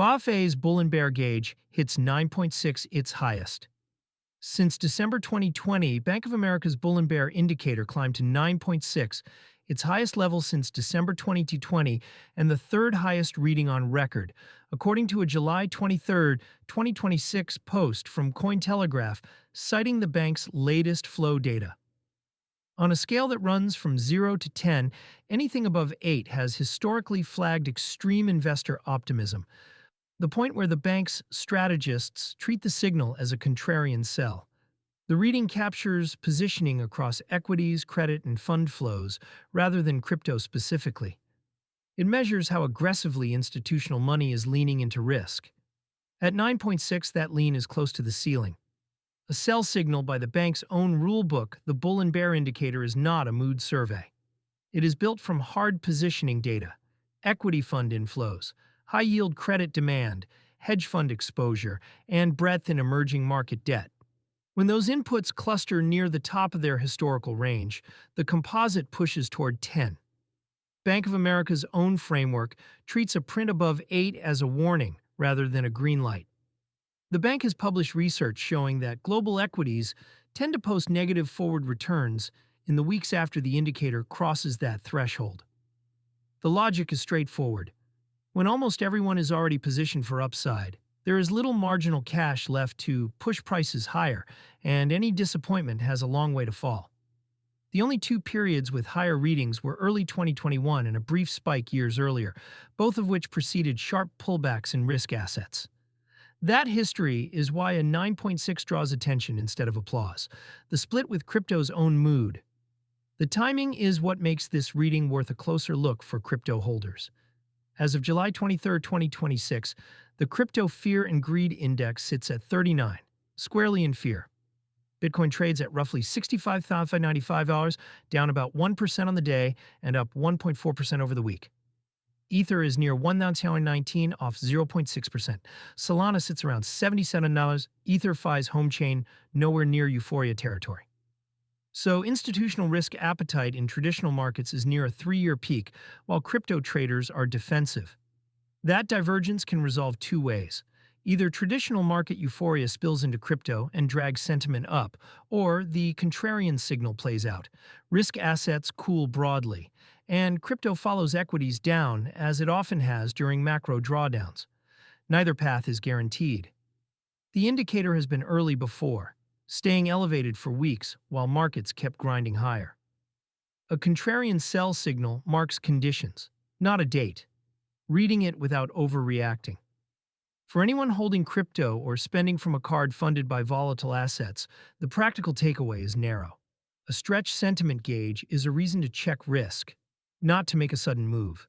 BofA's bull and bear gauge hits 9.6, its highest. Since December 2020, Bank of America's bull and bear indicator climbed to 9.6, its highest level since December 2020 and the third highest reading on record, according to a July 23, 2026 post from Cointelegraph citing the bank's latest flow data. On a scale that runs from 0 to 10, anything above 8 has historically flagged extreme investor optimism, the point where the bank's strategists treat the signal as a contrarian sell. The reading captures positioning across equities, credit, and fund flows, rather than crypto specifically. It measures how aggressively institutional money is leaning into risk. At 9.6, that lean is close to the ceiling. A sell signal by the bank's own rulebook, the bull and bear indicator is not a mood survey. It is built from hard positioning data, equity fund inflows, high-yield credit demand, hedge fund exposure, and breadth in emerging market debt. When those inputs cluster near the top of their historical range, the composite pushes toward 10. Bank of America's own framework treats a print above 8 as a warning rather than a green light. The bank has published research showing that global equities tend to post negative forward returns in the weeks after the indicator crosses that threshold. The logic is straightforward. When almost everyone is already positioned for upside, there is little marginal cash left to push prices higher, and any disappointment has a long way to fall. The only two periods with higher readings were early 2021 and a brief spike years earlier, both of which preceded sharp pullbacks in risk assets. That history is why a 9.6 draws attention instead of applause, the split with crypto's own mood. The timing is what makes this reading worth a closer look for crypto holders. As of July 23, 2026, the Crypto Fear and Greed Index sits at 39, squarely in fear. Bitcoin trades at roughly $65,595, down about 1% on the day and up 1.4% over the week. Ether is near $1,019, off 0.6%. Solana sits around $77. EtherFi's home chain nowhere near euphoria territory. So institutional risk appetite in traditional markets is near a 3-year peak, while crypto traders are defensive. That divergence can resolve two ways. Either traditional market euphoria spills into crypto and drags sentiment up, or the contrarian signal plays out. Risk assets cool broadly, and crypto follows equities down, as it often has during macro drawdowns. Neither path is guaranteed. The indicator has been early before, staying elevated for weeks while markets kept grinding higher. A contrarian sell signal marks conditions, not a date, reading it without overreacting. For anyone holding crypto or spending from a card funded by volatile assets, the practical takeaway is narrow. A stretched sentiment gauge is a reason to check risk, not to make a sudden move.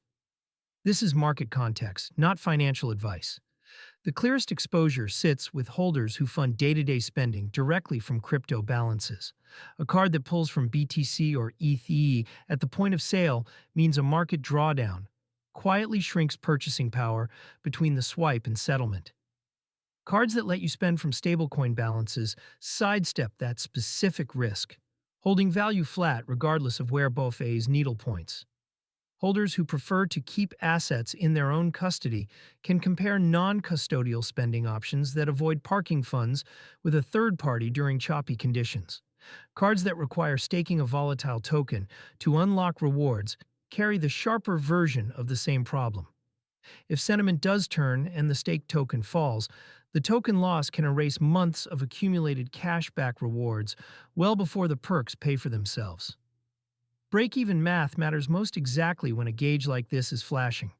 This is market context, not financial advice. The clearest exposure sits with holders who fund day-to-day spending directly from crypto balances. A card that pulls from BTC or ETH at the point of sale means a market drawdown, quietly shrinks purchasing power between the swipe and settlement. Cards that let you spend from stablecoin balances sidestep that specific risk, holding value flat regardless of where BofA's needle points. Holders who prefer to keep assets in their own custody can compare non-custodial spending options that avoid parking funds with a third party during choppy conditions. Cards that require staking a volatile token to unlock rewards carry the sharper version of the same problem. If sentiment does turn and the staked token falls, the token loss can erase months of accumulated cashback rewards well before the perks pay for themselves. Break-even math matters most exactly when a gauge like this is flashing.